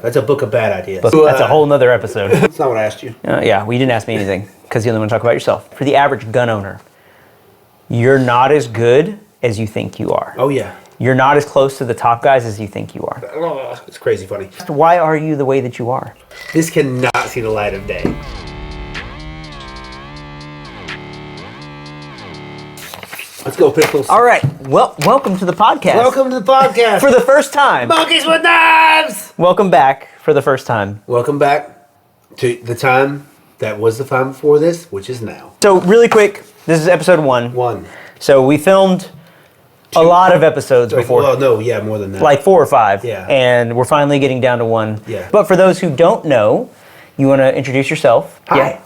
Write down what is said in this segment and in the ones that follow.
That's a book of bad ideas. That's a whole nother episode. That's not what I asked you. Yeah, well, you didn't ask me anything because you only want to talk about yourself. For the average gun owner, you're not as good as you think you are. Oh, yeah. You're not as close to the top guys as you think you are. Oh, it's crazy funny. Why are you the way that you are? This cannot see the light of day. Let's go, Pistols. All right. Well, welcome to the podcast. Welcome to the podcast. For the first time. Monkeys with Knives! Welcome back for the first time. Welcome back to the time that was the time before this, which is now. So, really quick, this is episode 1. So, we filmed a lot of episodes before. Well, no, yeah, more than that. Like 4 or 5. Yeah. And we're finally getting down to 1. Yeah. But for those who don't know, you want to introduce yourself? Hi. Yeah.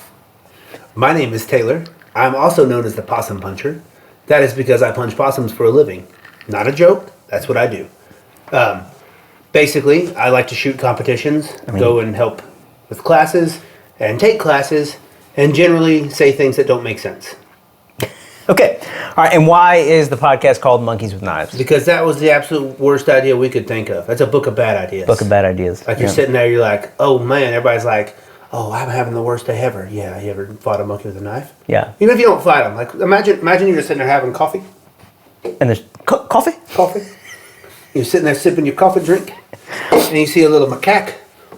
My name is Taylor. I'm also known as the Possum Puncher. That is because I punch possums for a living. Not a joke. That's what I do. Basically, I like to shoot competitions, go and help with classes, and take classes, and generally say things that don't make sense. Okay. All right. And why is the podcast called Monkeys with Knives? Because that was the absolute worst idea we could think of. That's a book of bad ideas. Book of bad ideas. Like you're sitting there, you're like, oh man, everybody's like, oh, I'm having the worst day ever. Yeah, you ever fought a monkey with a knife? Yeah. Even if you don't fight them, like imagine you're just sitting there having coffee. And there's coffee? Coffee. You're sitting there sipping your coffee drink, and you see a little macaque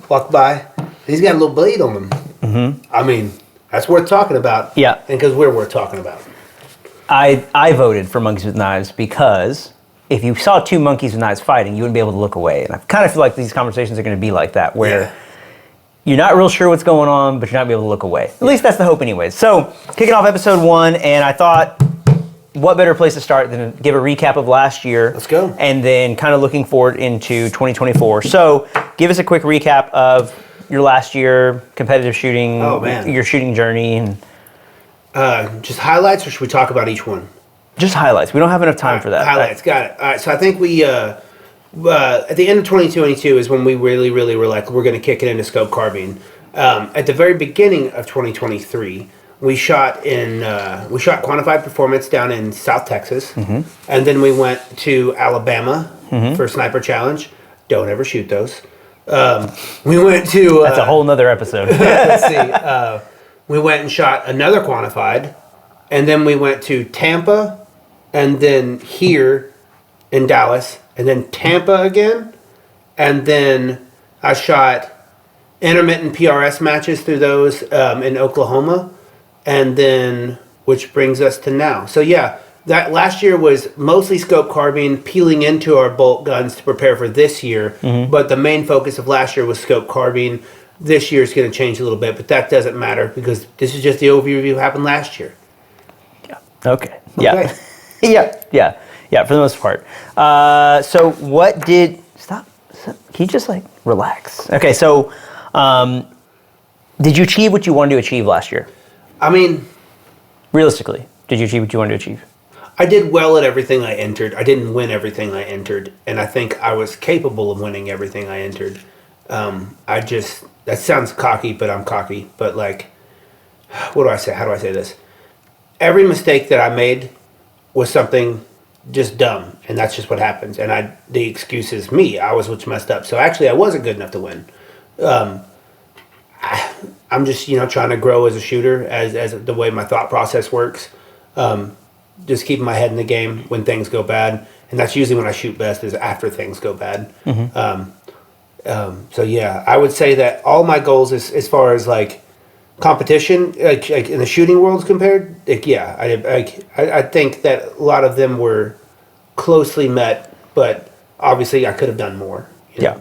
walk by. And he's got a little blade on him. Mm-hmm. I mean, that's worth talking about. Yeah. And because we're worth talking about. I voted for Monkeys with Knives because if you saw 2 monkeys with knives fighting, you wouldn't be able to look away. And I kind of feel like these conversations are going to be like that, where you're not real sure what's going on, but you're not be able to look away. At least that's the hope anyways. So, kicking off episode 1, and I thought, what better place to start than to give a recap of last year. Let's go. And then kind of looking forward into 2024. So, give us a quick recap of your last year, competitive shooting, your shooting journey, and just highlights, or should we talk about each one? just highlights. We don't have enough time for that. Highlights, got it. All right, so I think we, at the end of 2022 is when we really were like, we're going to kick it into scope carbine. At the very beginning of 2023, we shot quantified performance down in South Texas, and then we went to Alabama for Sniper Challenge. Don't ever shoot those. We went to... That's a whole nother episode. Let's see. We went and shot another quantified, and then we went to Tampa, and then here in Dallas, and then Tampa again, and then I shot intermittent PRS matches through those in Oklahoma, and then which brings us to now. So yeah, that last year was mostly scope carbine, peeling into our bolt guns to prepare for this year, but the main focus of last year was scope carbine. This year is going to change a little bit, but that doesn't matter because this is just the overview of what happened last year. Yeah. Okay. Yeah. Yeah, for the most part. So what did... Stop. Can you just, relax? Okay, so did you achieve what you wanted to achieve last year? I mean... Realistically, did you achieve what you wanted to achieve? I did well at everything I entered. I didn't win everything I entered, and I think I was capable of winning everything I entered. That sounds cocky, but I'm cocky. But what do I say? How do I say this? Every mistake that I made was something just dumb, and that's just what happens. And the excuse is me. I was what's messed up. So actually, I wasn't good enough to win. I'm just trying to grow as a shooter, as the way my thought process works. Just keeping my head in the game when things go bad, and that's usually when I shoot best is after things go bad. So yeah, I would say that all my goals as far as competition, like in the shooting world compared, I think that a lot of them were closely met, but obviously I could have done more. Yeah,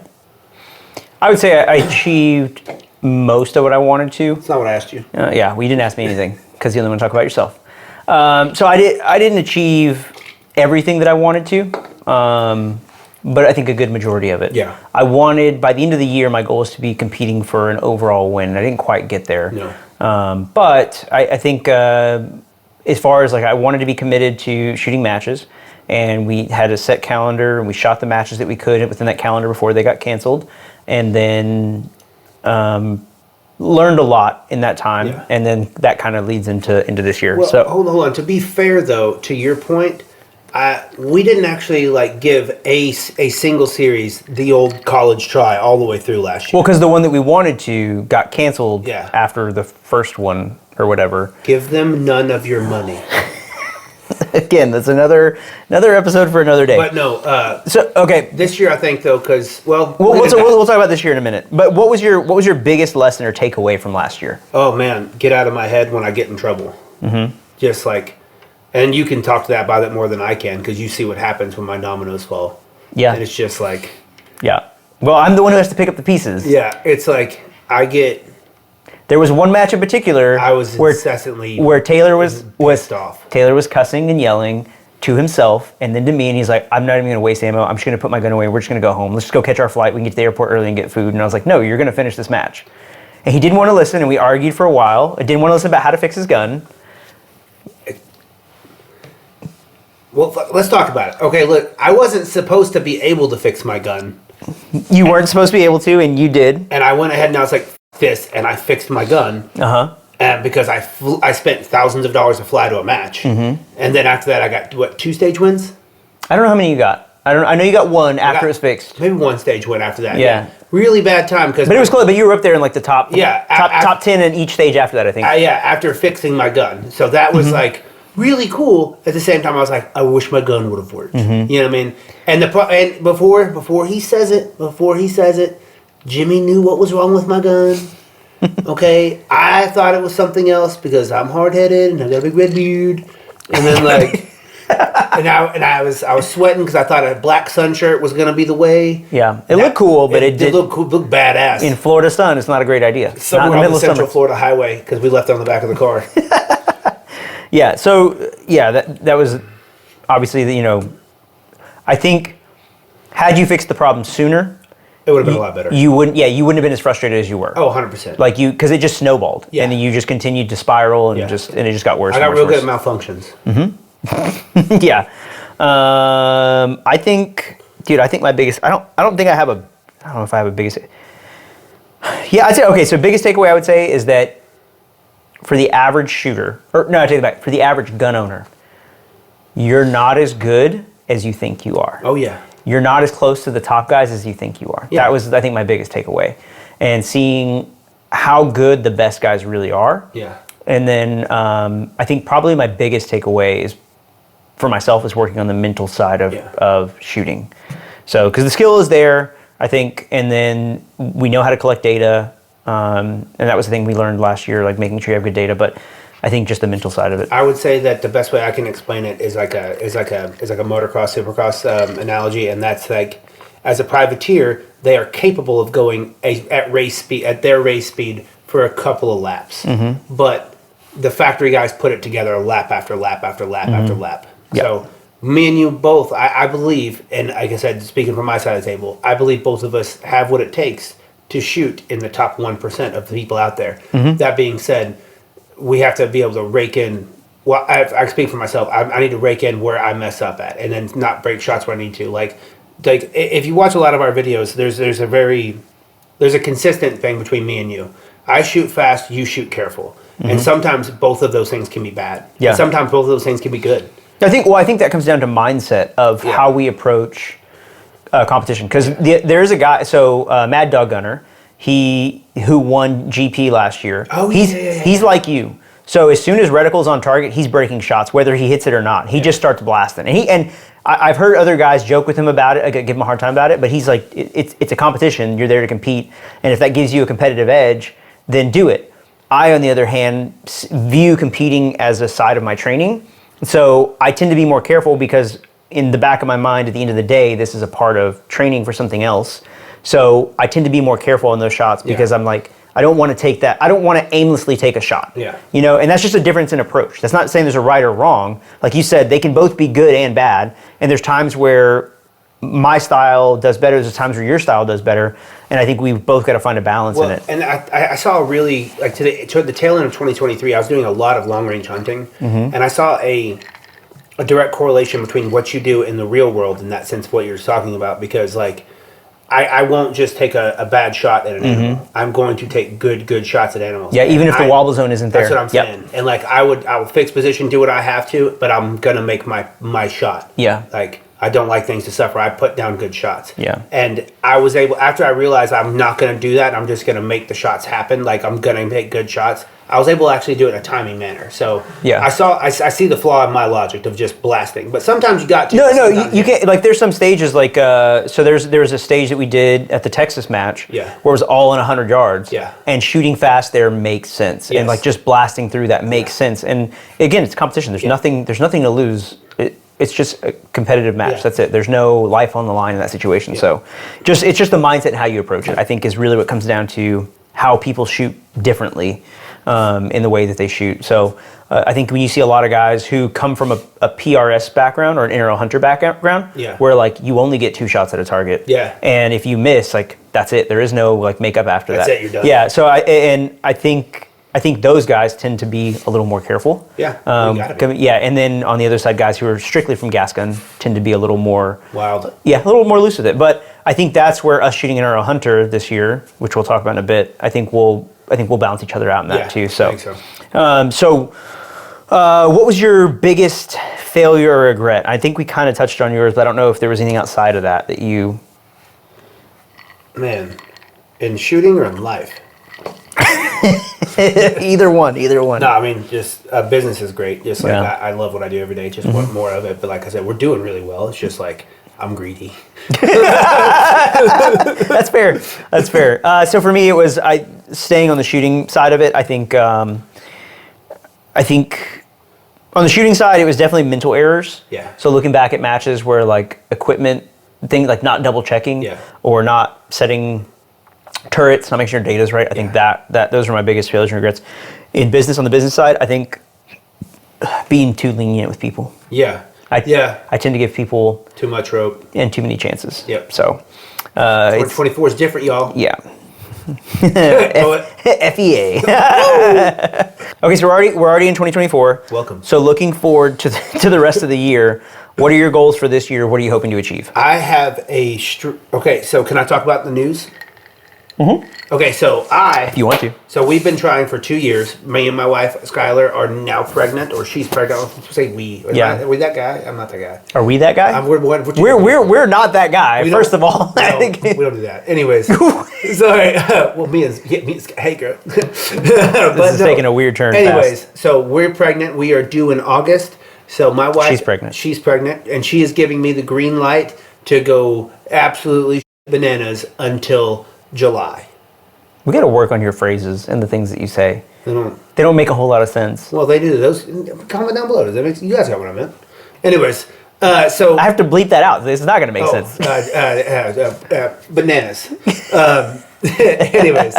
I would say I achieved most of what I wanted to. That's not what I asked you. Yeah, well, you didn't ask me anything because you only want to talk about yourself. So I didn't achieve everything that I wanted to. But I think a good majority of it. Yeah. I wanted, by the end of the year, my goal was to be competing for an overall win. I didn't quite get there. No. But I think as far as I wanted to be committed to shooting matches, and we had a set calendar, and we shot the matches that we could within that calendar before they got canceled, and then learned a lot in that time, and then that kind of leads into this year. Well, so hold on. To be fair, though, to your point, we didn't actually like give a single series the old college try all the way through last year. Well, because the one that we wanted to got canceled Yeah. after the first one or whatever. Give them none of your money. Again, that's another episode for another day. But no. So okay, This year I think though, because we'll talk about this year in a minute. But what was your biggest lesson or takeaway from last year? Oh man, get out of my head when I get in trouble. Mm-hmm. Just like, and you can talk to that about it more than I can because you see what happens when my dominoes fall. Yeah, and it's just like, yeah. Well, I'm the one who has to pick up the pieces. Yeah, it's like There was one match in particular I was incessantly where Taylor was pissed off. Taylor was cussing and yelling to himself and then to me, and he's like, I'm not even going to waste ammo. I'm just going to put my gun away. We're just going to go home. Let's just go catch our flight. We can get to the airport early and get food. And I was like, no, you're going to finish this match. And he didn't want to listen, and we argued for a while. I didn't want to listen about how to fix his gun. Well, let's talk about it. Okay, look, I wasn't supposed to be able to fix my gun. You weren't supposed to be able to, and you did. And I went ahead and I was like, this, and I fixed my gun. Uh-huh. And because I spent thousands of dollars to fly to a match. Mm-hmm. And then after that, I got, 2 stage wins? I don't know how many you got. I know you got one after it was fixed. Maybe 1 stage win after that. Yeah. Really bad time. But it was close, but you were up there in like the top top 10 in each stage after that, I think. Yeah, after fixing my gun. So that was like really cool. At the same time, I was like, I wish my gun would have worked. Mm-hmm. You know what I mean? And before he says it, Jimmy knew what was wrong with my gun. Okay, I thought it was something else because I'm hard headed and I got a big red beard. And then like, and I was sweating because I thought a black sun shirt was gonna be the way. Yeah, it looked cool, but it did look cool, look badass. In Florida sun, it's not a great idea. Somewhere on the Central Florida Highway because we left it on the back of the car. Yeah, so yeah, that was obviously I think had you fixed the problem sooner, it would have been a lot better. You wouldn't have been as frustrated as you were. Oh, 100%. Like because it just snowballed, Yeah. and then you just continued to spiral, and it just got worse. I got and real worse. good at malfunctions. Mm-hmm. Yeah, I think my biggest. I don't think I have a. I don't know if I have a biggest. Yeah, I'd say okay. So biggest takeaway I would say is that for the average shooter, or no, I take it back. For the average gun owner, you're not as good as you think you are. Oh yeah. You're not as close to the top guys as you think you are. Yeah. That was, I think, my biggest takeaway. And seeing how good the best guys really are. Yeah. And then I think probably my biggest takeaway is, for myself, is working on the mental side of shooting. So, because the skill is there, I think, and then we know how to collect data. And that was the thing we learned last year, like making sure you have good data. But I think just the mental side of it. I would say that the best way I can explain it is like a motocross, supercross analogy, and that's like, as a privateer, they are capable of going at their race speed for a couple of laps, but the factory guys put it together lap after lap after lap after lap. Yep. So me and you both, I believe, and like I said, speaking from my side of the table, I believe both of us have what it takes to shoot in the top 1% of the people out there. That being said, we have to be able to rake in. Well, I speak for myself. I need to rake in where I mess up at, and then not break shots where I need to. Like if you watch a lot of our videos, there's a consistent thing between me and you. I shoot fast, you shoot careful, and sometimes both of those things can be bad. Yeah. And sometimes both of those things can be good. I think that comes down to mindset of how we approach competition. Because there is a guy, Mad Dog Gunner, who won GP last year. Oh, he's like you. So as soon as reticle's on target, he's breaking shots, whether he hits it or not. He just starts blasting. And I've heard other guys joke with him about it, give him a hard time about it, but he's like, it's a competition. You're there to compete. And if that gives you a competitive edge, then do it. I, on the other hand, view competing as a side of my training. So I tend to be more careful because in the back of my mind, at the end of the day, this is a part of training for something else. So I tend to be more careful in those shots because I'm like, I don't want to take that. I don't want to aimlessly take a shot. Yeah. And that's just a difference in approach. That's not saying there's a right or wrong. Like you said, they can both be good and bad. And there's times where my style does better. There's times where your style does better. And I think we've both got to find a balance in it. And I saw a really, like toward the tail end of 2023, I was doing a lot of long range hunting. And I saw a direct correlation between what you do in the real world in that sense, what you're talking about. Because like, I won't just take a bad shot at an animal. I'm going to take good shots at animals. Yeah, even if the wobble zone isn't there. That's what I'm saying. And like I will fix position, do what I have to, but I'm gonna make my shot. Yeah. Like I don't like things to suffer. I put down good shots. Yeah. And I was able, after I realized I'm not gonna do that, I'm just gonna make the shots happen. Like I'm gonna make good shots. I was able to actually do it in a timing manner. So yeah. I see the flaw in my logic of just blasting. But sometimes you got to. No, you can't. Like there's some stages like so there's a stage that we did at the Texas match. Yeah. Where it was all in 100 yards. Yeah. And shooting fast there makes sense. Yes. And like just blasting through that makes sense. And again, it's competition. There's nothing to lose. It's just a competitive match. Yeah. That's it. There's no life on the line in that situation. So it's just the mindset and how you approach it, I think, is really what comes down to how people shoot differently in the way that they shoot. So I think when you see a lot of guys who come from a PRS background or an intrail hunter background, where like you only get 2 shots at a target, and if you miss, like that's it. There is no like makeup after that. That's it. You're done. Yeah. So I think those guys tend to be a little more careful. Yeah. Yeah, and then on the other side, guys who are strictly from gas gun tend to be a little more wild. Yeah, a little more loose with it. But I think that's where us shooting an arrow hunter this year, which we'll talk about in a bit, I think we'll balance each other out in that too. So, I think so. What was your biggest failure or regret? I think we kind of touched on yours, but I don't know if there was anything outside of that you. Man, in shooting or in life? Either one. No, I mean, just business is great. Just like I love what I do every day. Just want more of it. But like I said, we're doing really well. It's just like I'm greedy. That's fair. So for me, it was staying on the shooting side of it. I think on the shooting side, it was definitely mental errors. Yeah. So looking back at matches where like equipment things like not double checking or not setting turrets, not making sure data's right. I think that those are my biggest failures and regrets. In business, on the business side, I think being too lenient with people. Yeah. I tend to give people too much rope and too many chances. Yep. So 24 is different, y'all. Yeah. FEA. Okay, so we're already in 2024. Welcome. So looking forward to the rest of the year. What are your goals for this year? What are you hoping to achieve? I have okay, so can I talk about the news? Mm-hmm. Okay, so if you want to. So we've been trying for 2 years. Me and my wife, Skylar, are now pregnant, or she's pregnant. I was supposed to say we. Are we that guy? I'm not that guy. Are we that guy? We're not that guy. First of all, no, we don't do that. Anyways, sorry. Well, me and hey girl. This is taking a weird turn. Anyways, so we're pregnant. We are due in August. So my wife, she's pregnant, and she is giving me the green light to go absolutely bananas until July. We got to work on your phrases and the things that you say. They don't make a whole lot of sense. Well, they do. Those comment down below. Does that make sense? You guys got what I meant. Anyways, so I have to bleep that out. This is not going to make sense. Bananas. Anyways,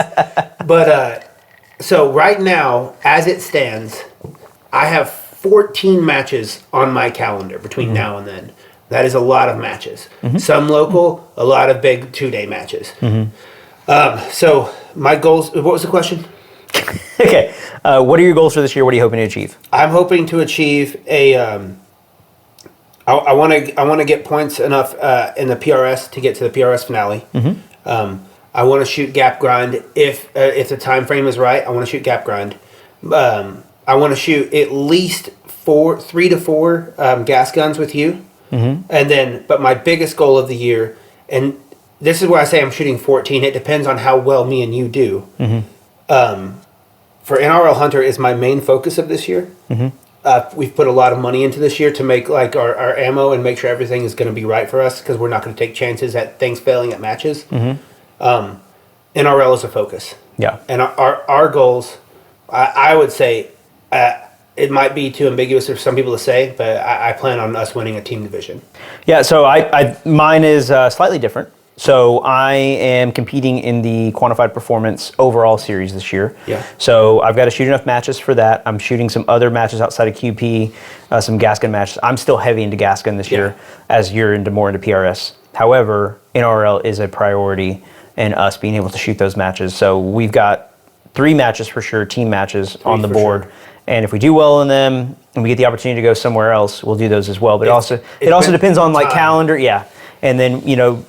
but so right now, as it stands, I have 14 matches on my calendar between now and then. That is a lot of matches. Some local, a lot of big 2-day matches. So my goals. What was the question? Okay. What are your goals for this year? What are you hoping to achieve? I'm hoping to achieve a. I want to get points enough in the PRS to get to the PRS finale. I want to shoot gap grind if the time frame is right. I want to shoot gap grind. I want to shoot at least 3 to 4 gas guns with you, and then. But my biggest goal of the year, and this is where I say I'm shooting 14. It depends on how well me and you do. For NRL Hunter is my main focus of this year. We've put a lot of money into this year to make like our ammo and make sure everything is going to be right for us because we're not going to take chances at things failing at matches. NRL is a focus. Yeah. And our goals, I would say, it might be too ambiguous for some people to say, but I plan on us winning a team division. Yeah, so mine is slightly different. So I am competing in the Quantified Performance overall series this year. Yeah. So I've got to shoot enough matches for that. I'm shooting some other matches outside of QP, some gas gun matches. I'm still heavy into gas gun this year, as you're more into PRS. However, NRL is a priority in us being able to shoot those matches. So we've got 3 matches for sure, team matches on the board. Sure. And if we do well in them and we get the opportunity to go somewhere else, we'll do those as well. But it also depends on like calendar. Yeah. and then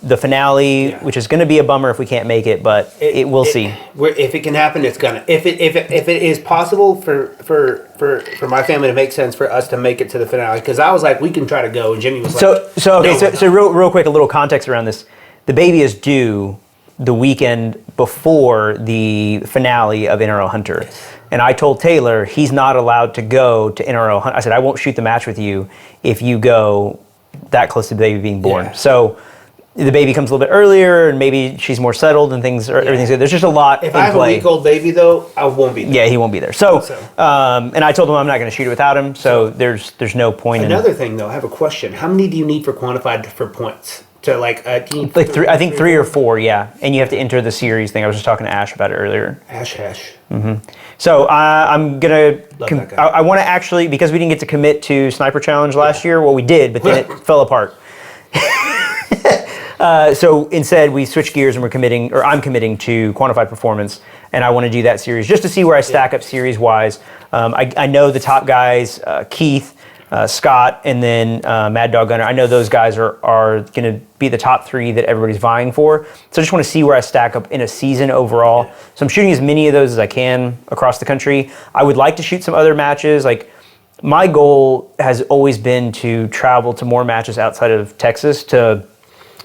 the finale, which is going to be a bummer if we can't make it, but we'll see. If it can happen, it's gonna. If it is possible for my family to make sense for us to make it to the finale, because I was like, we can try to go, and Jimmy was like, so real quick, a little context around this. The baby is due the weekend before the finale of NRL Hunter. And I told Taylor he's not allowed to go to NRL Hunter. I said, I won't shoot the match with you if you go that close to the baby being born. Yeah. So the baby comes a little bit earlier, and maybe she's more settled and things. Everything's good. There's just a lot in play. If I have a week-old baby, though, I won't be there. Yeah, he won't be there. So. And I told him I'm not going to shoot it without him, so there's no point Another thing, though, I have a question. How many do you need for quantified for points? To three, I think 3 or 4, yeah. And you have to enter the series thing. I was just talking to Ash about it earlier. Ash. So I'm gonna. That guy. I want to actually, because we didn't get to commit to Sniper Challenge last year. Well, we did, but then it fell apart. So instead, we switched gears and I'm committing to Quantified Performance, and I want to do that series just to see where I stack up series wise. I know the top guys, Keith. Scott, and then Mad Dog Gunner. I know those guys are going to be the top 3 that everybody's vying for. So I just want to see where I stack up in a season overall. So I'm shooting as many of those as I can across the country. I would like to shoot some other matches. Like, my goal has always been to travel to more matches outside of Texas to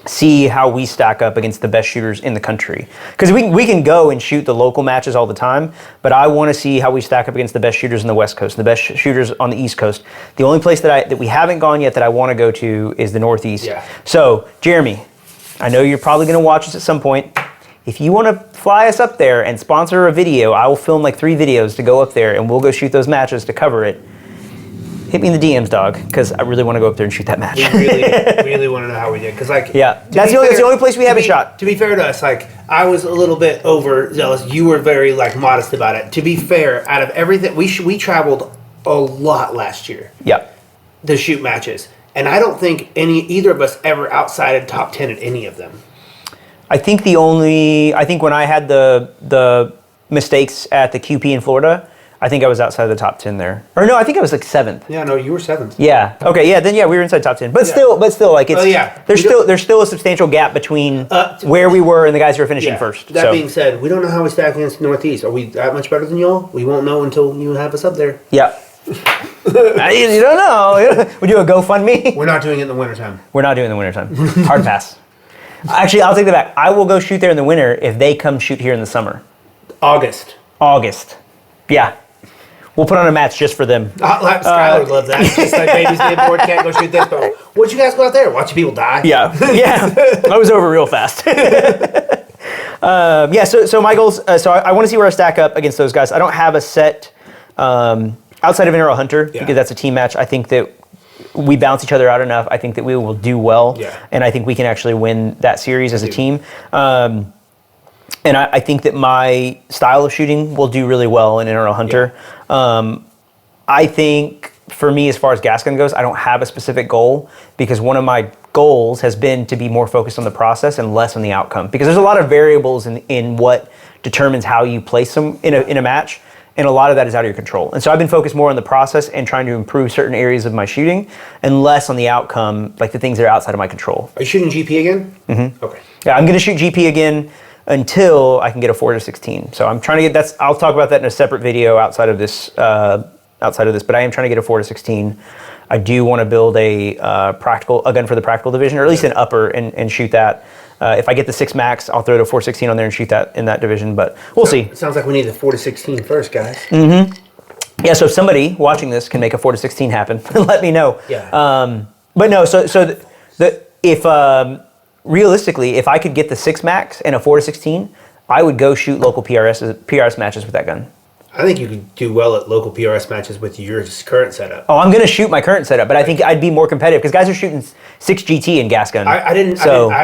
see how we stack up against the best shooters in the country. Because we can go and shoot the local matches all the time, but I want to see how we stack up against the best shooters in the West Coast, the best shooters on the East Coast. The only place that we haven't gone yet that I want to go to is the Northeast. Yeah. So, Jeremy, I know you're probably going to watch us at some point. If you want to fly us up there and sponsor a video, I will film like 3 videos to go up there, and we'll go shoot those matches to cover it. Hit me in the DMs, dog, because I really want to go up there and shoot that match. We really want to know how we did, because that's the only place we haven't shot. To be fair to us, I was a little bit overzealous. You were very modest about it. To be fair, out of everything, we traveled a lot last year. Yeah. To shoot matches, and I don't think either of us ever outside top 10 at any of them. I think when I had the mistakes at the QP in Florida, I think I was outside the top 10 there. Or no, I think I was like 7th. Yeah, no, you were 7th. Yeah. Okay. Yeah. Then we were inside top 10. But still, like it's there's still a substantial gap between where we were and the guys who are finishing first. That being said, we don't know how we stack against the Northeast. Are we that much better than y'all? We won't know until you have us up there. Yeah. You don't know. We do a GoFundMe. We're not doing it in the wintertime. We're not doing it in the wintertime. Hard pass. Actually, I'll take that back. I will go shoot there in the winter if they come shoot here in the summer. August. Yeah. We'll put on a match just for them. Skylar would love that. Just like baby's getting bored, can't go shoot this, but what'd you guys go out there? Watching people die? Yeah. I was over real fast. So my goals, I want to see where I stack up against those guys. I don't have a set outside of NRL Hunter, because that's a team match. I think that we bounce each other out enough. I think that we will do well, and I think we can actually win that series as a team. And I think that my style of shooting will do really well in NRL Hunter. I think for me, as far as gas gun goes, I don't have a specific goal, because one of my goals has been to be more focused on the process and less on the outcome. Because there's a lot of variables in what determines how you place them in a match, and a lot of that is out of your control. And so I've been focused more on the process and trying to improve certain areas of my shooting, and less on the outcome, like the things that are outside of my control. Are you shooting GP again? Mm-hmm. Okay. Yeah, I'm going to shoot GP again until I can get a 4-16. So I'm trying to get I'll talk about that in a separate video outside of this. But I am trying to get a 4-16. I do want to build a gun for the practical division, or at least an upper, and shoot that. If I get the 6 max, I'll throw the 4-16 on there and shoot that in that division. But we'll see. It sounds like we need the 4-16 first, guys. Mm-hmm. Yeah. So if somebody watching this can make a 4-16 happen, let me know. Yeah. But no. So realistically, if I could get the 6 max and a 4-16, I would go shoot local PRS matches with that gun. I think you could do well at local PRS matches with your current setup. Oh, I'm going to shoot my current setup, but I think I'd be more competitive, because guys are shooting 6 GT in gas gun. I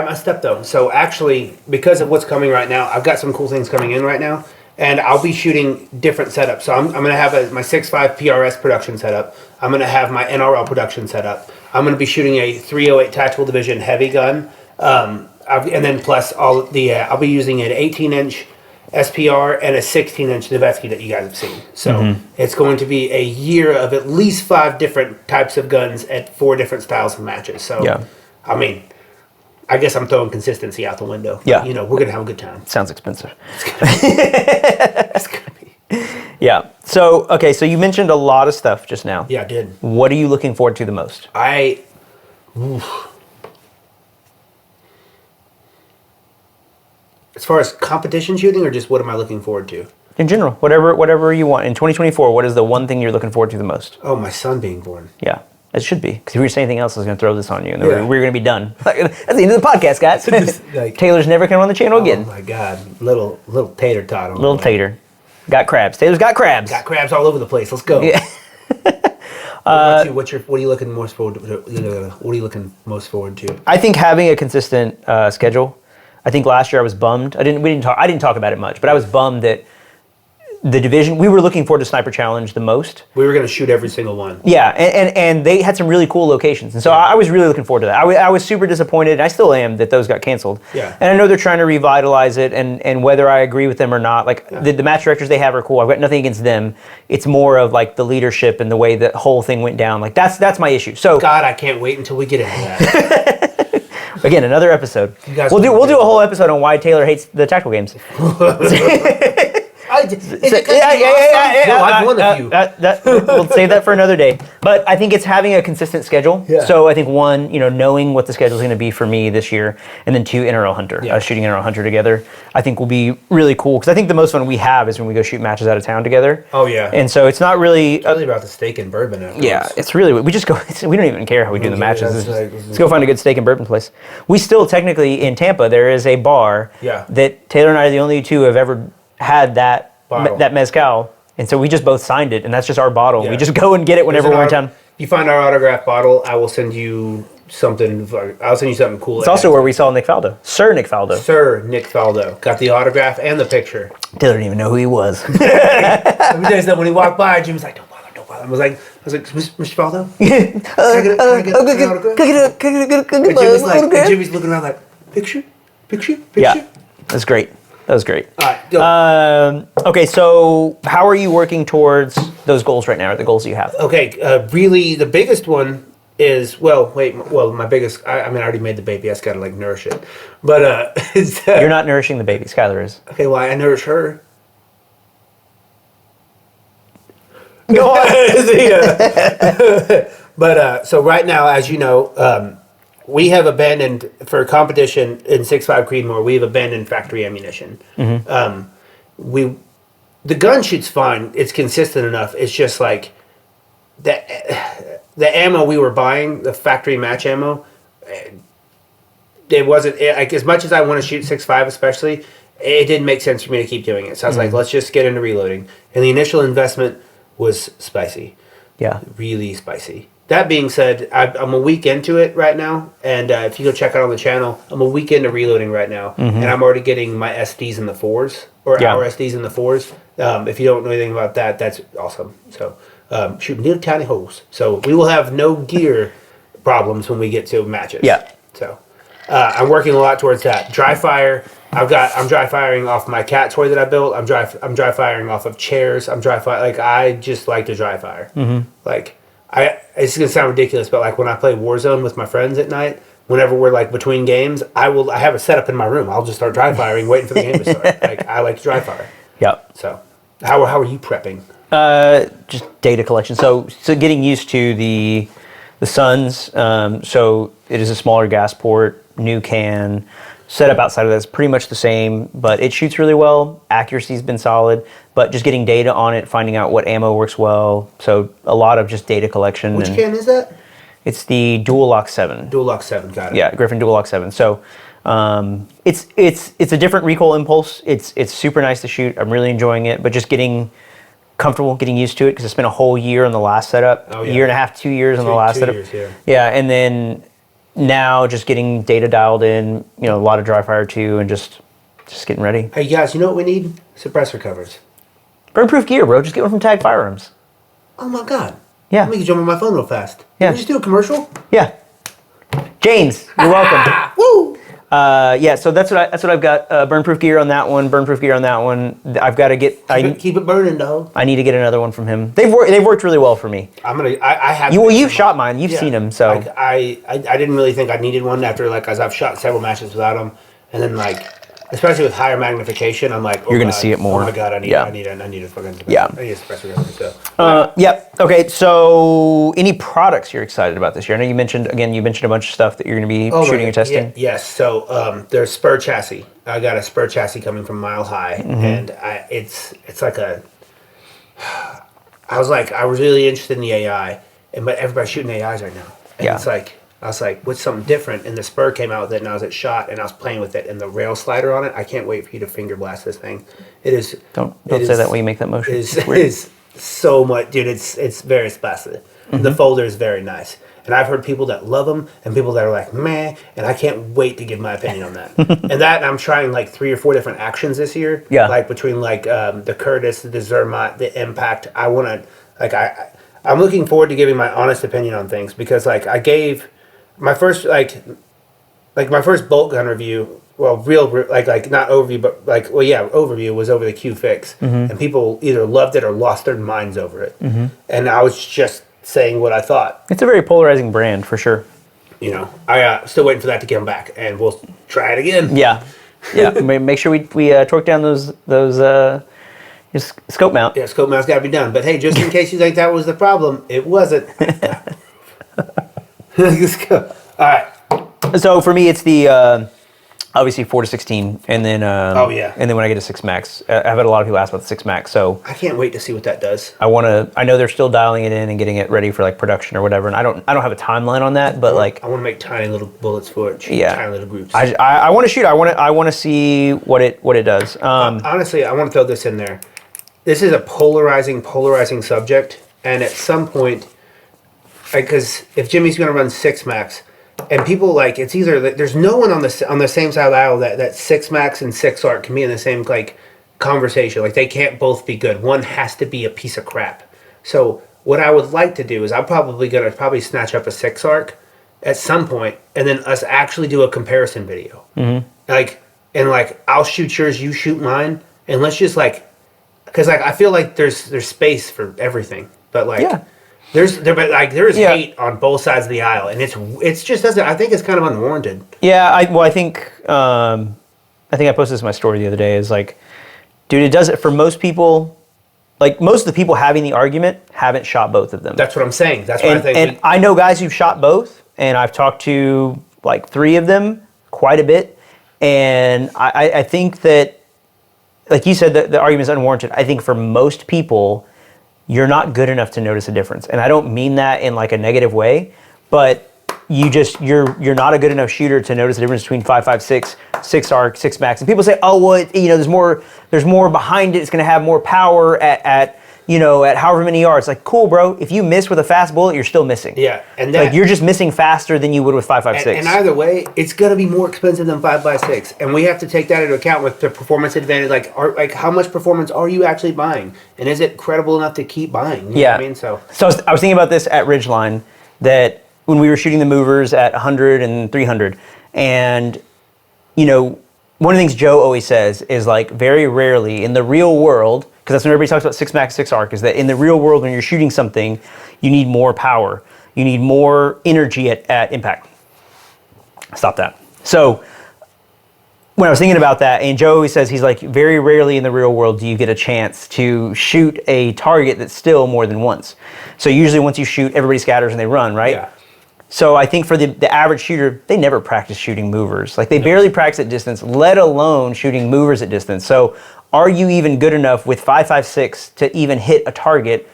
messed up though. So actually, because of what's coming right now, I've got some cool things coming in right now, and I'll be shooting different setups. So I'm going to have my 6.5 PRS production setup. I'm going to have my NRL production setup. I'm going to be shooting a 308 Tactical Division heavy gun. And then plus I'll be using an 18-inch SPR and a 16-inch Novetzke that you guys have seen. So it's going to be a year of at least 5 different types of guns at 4 different styles of matches. So I mean, I guess I'm throwing consistency out the window. Yeah. You know, we're gonna have a good time. Sounds expensive. It's gonna be. Yeah. So, okay, so you mentioned a lot of stuff just now. Yeah, I did. What are you looking forward to the most? As far as competition shooting, or just what am I looking forward to? In general, whatever you want. In 2024, what is the one thing you're looking forward to the most? Oh, my son being born. Yeah, it should be. Because if you were saying anything else, I was going to throw this on you, and then Yeah. we're going to be done. That's the end of the podcast, guys. Like, Taylor's never coming on the channel again. oh my God, little tater tot. On Little the way. Tater. Got crabs. Taylor's got crabs. Got crabs all over the place. Let's go. Yeah. What are you looking most forward to? What are you looking most forward to? I think having a consistent schedule. I think last year I was bummed. I didn't talk about it much, but I was bummed that the division, we were looking forward to Sniper Challenge the most. We were gonna shoot every single one. Yeah, and they had some really cool locations, and so I was really looking forward to that. I was super disappointed, and I still am, that those got canceled. Yeah. And I know they're trying to revitalize it, and whether I agree with them or not, like the match directors they have are cool. I've got nothing against them. It's more of like the leadership and the way that whole thing went down. Like that's my issue. So God, I can't wait until we get into that. again, another episode. guys We'll will do a whole episode on why Taylor hates the tactical games. No, I've won a few. We'll save that for another day. But I think it's having a consistent schedule. Yeah. So I think one, knowing what the schedule is going to be for me this year, and then two, NRL Hunter. Yeah. Shooting NRL Hunter together, I think will be really cool, because I think the most fun we have is when we go shoot matches out of town together. Oh yeah. And so it's not really. It's really about the steak and bourbon. Afterwards. Yeah, it's really, we just go, we don't even care how we do the Yeah, matches. that's Let's go find a good steak and bourbon place. We still technically, in Tampa, there is a bar Yeah. that Taylor and I are the only two who have ever had that Bottle. that mezcal. And so we just both signed it, and that's just our bottle. Yeah. We just go and get it whenever we're in town. If you find our autograph bottle, I will send you something. I'll send you something cool. It's also where we saw Nick Faldo. Sir Nick Faldo. Sir Nick Faldo got the autograph and the picture. Taylor didn't even know who he was. Let me tell you something. When he walked by, Jim was like, "Don't bother, don't bother." I was like, Mr. Faldo, can I get an autograph? And Jimmy's looking around like, picture. Yeah, that's great. That was great. All right, go. Okay, so how are you working towards those goals right now, or the goals you have? Okay, really, the biggest one is, my biggest, I already made the baby. I just got to, nourish it. But, You're not nourishing the baby. Skylar is. okay, well, I nourish her. Go on. But, so right now, as you know, we have abandoned, for competition in 6.5 Creedmoor, we have abandoned factory ammunition. Mm-hmm. The gun shoots fine. It's consistent enough. It's just like the ammo we were buying, the factory match ammo, it wasn't, as much as I want to shoot 6.5 especially, it didn't make sense for me to keep doing it. So I was like, let's just get into reloading. And the initial investment was spicy. Yeah. Really spicy. That being said, I'm a week into it right now, and if you go check out on the channel, I'm a week into reloading right now, and I'm already getting my SDs in the 4s, or our SDs in the 4s. If you don't know anything about that, that's awesome. So, shooting little tiny holes. So we will have no gear problems when we get to matches. Yeah. So, I'm working a lot towards that. Dry fire. I'm dry firing off my cat toy that I built. I'm dry firing off of chairs. I just like to dry fire. It's gonna sound ridiculous, but when I play Warzone with my friends at night, whenever we're between games, I have it set up in my room. I'll just start dry firing, waiting for the game to start. I like to dry fire. Yep. So, how are you prepping? Just data collection. So getting used to the Suns. So it is a smaller gas port, new can. Setup outside of that is pretty much the same, but it shoots really well. Accuracy's been solid, but just getting data on it, finding out what ammo works well. So a lot of just data collection. Which can is that? It's the Dual Lock 7. Dual Lock 7, got it. Yeah, Griffin Dual Lock 7. So it's a different recoil impulse. It's super nice to shoot. I'm really enjoying it, but just getting comfortable, getting used to it, because I spent a whole year on the last setup. Oh, yeah. Year and a half, 2 years on the last setup. 2 years, yeah. Yeah, and then now just getting data dialed in, a lot of dry fire too, and just getting ready. Hey guys, you know what we need? Suppressor covers. Burn-proof gear, bro. Just get one from Tag Firearms. Oh my god. Yeah. Let me jump on my phone real fast. Yeah. Can we just do a commercial? Yeah. James, you're welcome. Woo! Yeah, so that's what I've got. Burnproof gear on that one. Burnproof gear on that one. I've got to get. Keep it burning, dog. I need to get another one from him. They've worked really well for me. I have. You've shot mine. You've seen them, so I didn't really think I needed one after as I've shot several matches without them, and then especially with higher magnification, I'm like, you're gonna see it more. Oh my god, I need a fucking suppressor. Yeah. I need a suppressor. So. Yep. Okay. So, any products you're excited about this year? I know you mentioned a bunch of stuff that you're going to be shooting or testing. Yes. So there's spur chassis. I got a spur chassis coming from Mile High, and it's like a. I was really interested in the AI, but everybody's shooting AIs right now, and it's like. I was like, what's something different? And the spur came out with it, and I was at SHOT, and I was playing with it, and the rail slider on it. I can't wait for you to finger blast this thing. It is. Don't say that when you make that motion. It is so much, dude. It's very special. The folder is very nice, and I've heard people that love them and people that are like, meh. And I can't wait to give my opinion on that. And I'm trying 3 or 4 different actions this year. Yeah. Between the Curtis, the Zermatt, the Impact. I want to I'm looking forward to giving my honest opinion on things because I gave. My first my first bolt gun review, well, real not overview, but overview was over the Q-Fix, and people either loved it or lost their minds over it. And I was just saying what I thought. It's a very polarizing brand for sure. I still waiting for that to come back, and we'll try it again. Yeah. Make sure we torque down those scope mount. Yeah, scope mount's got to be done. But hey, just in case you think that was the problem, it wasn't. Let's go. All right. So for me, it's the obviously 4-16, and then and then when I get a 6 Max, I've had a lot of people ask about the 6 Max. So I can't wait to see what that does. I know they're still dialing it in and getting it ready for production or whatever, and I don't have a timeline on that, but I want to make tiny little bullets for it. Tiny little groups. I want to shoot. I want to see what it does. Honestly, I want to throw this in there. This is a polarizing subject, and at some point. Because if Jimmy's going to run 6 Max, and people it's either there's no one on the same side of the aisle that 6 Max and 6 ARC can be in the same conversation. They can't both be good. One has to be a piece of crap. So what I would like to do is I'm probably going to snatch up a 6 ARC at some point, and then us actually do a comparison video. I'll shoot yours, you shoot mine, and let's just because I feel there's space for everything, but There is hate on both sides of the aisle, and it's just doesn't. I think it's kind of unwarranted. Yeah, I think I posted this in my story the other day. Is dude, it does it for most people. Most of the people having the argument haven't shot both of them. That's what I'm saying. That's what I think. And I know guys who've shot both, and I've talked to 3 of them quite a bit, and I think that, you said, that the argument is unwarranted. I think for most people. You're not good enough to notice a difference. And I don't mean that in a negative way, but you're not a good enough shooter to notice the difference between 5.56, 6 ARC, 6 Max. And people say, oh, well, there's more behind it. It's going to have more power at however many yards. Cool, bro. If you miss with a fast bullet, you're still missing. Yeah, and you're just missing faster than you would with 5.56. And either way, it's gonna be more expensive than 5.6, and we have to take that into account with the performance advantage. How much performance are you actually buying, and is it credible enough to keep buying? You know what I mean, so I was thinking about this at Ridgeline, that when we were shooting the movers at 100 and 300, and one of the things Joe always says is very rarely in the real world. Because that's when everybody talks about 6 Max, 6 ARC, is that in the real world, when you're shooting something, you need more power. You need more energy at impact. Stop that. So when I was thinking about that, and Joe always says, he's very rarely in the real world do you get a chance to shoot a target that's still more than once. So usually once you shoot, everybody scatters and they run, right? Yeah. So I think for the average shooter, they never practice shooting movers. They barely practice at distance, let alone shooting movers at distance. So are you even good enough with 5.56 to even hit a target,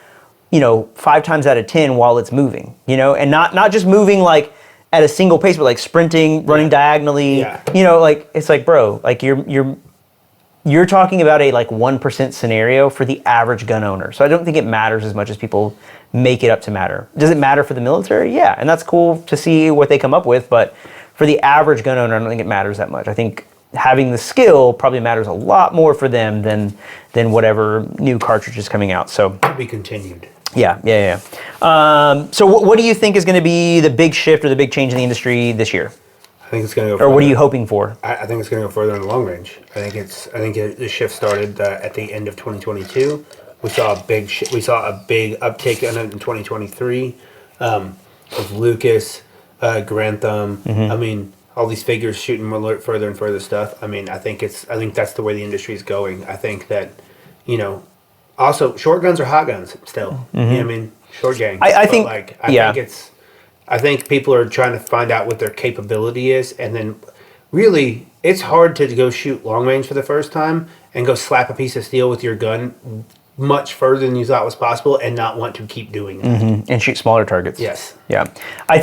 5 times out of 10 while it's moving, and not just moving at a single pace, but sprinting, running diagonally, it's bro, you're talking about a 1% scenario for the average gun owner. So I don't think it matters as much as people make it up to matter. Does it matter for the military? Yeah, and that's cool to see what they come up with, but for the average gun owner, I don't think it matters that much. I think having the skill probably matters a lot more for them than whatever new cartridge is coming out. So to be continued. Yeah. So what do you think is going to be the big shift or the big change in the industry this year? think it's going to go. Or what are further. you hoping for? I think it's going to go further in the long range. I think the shift started at the end of 2022. We saw a big uptick in 2023 with Lucas, Grantham. I mean, all these figures shooting further and further stuff. I mean, I think that's the way the industry is going. I think that, also short guns are hot guns still. You know what I mean? Short gang. I think I think people are trying to find out what their capability is, and then really, it's hard to go shoot long range for the first time and go slap a piece of steel with your gun much further than you thought was possible and not want to keep doing it. And shoot smaller targets. Yes. Yeah. I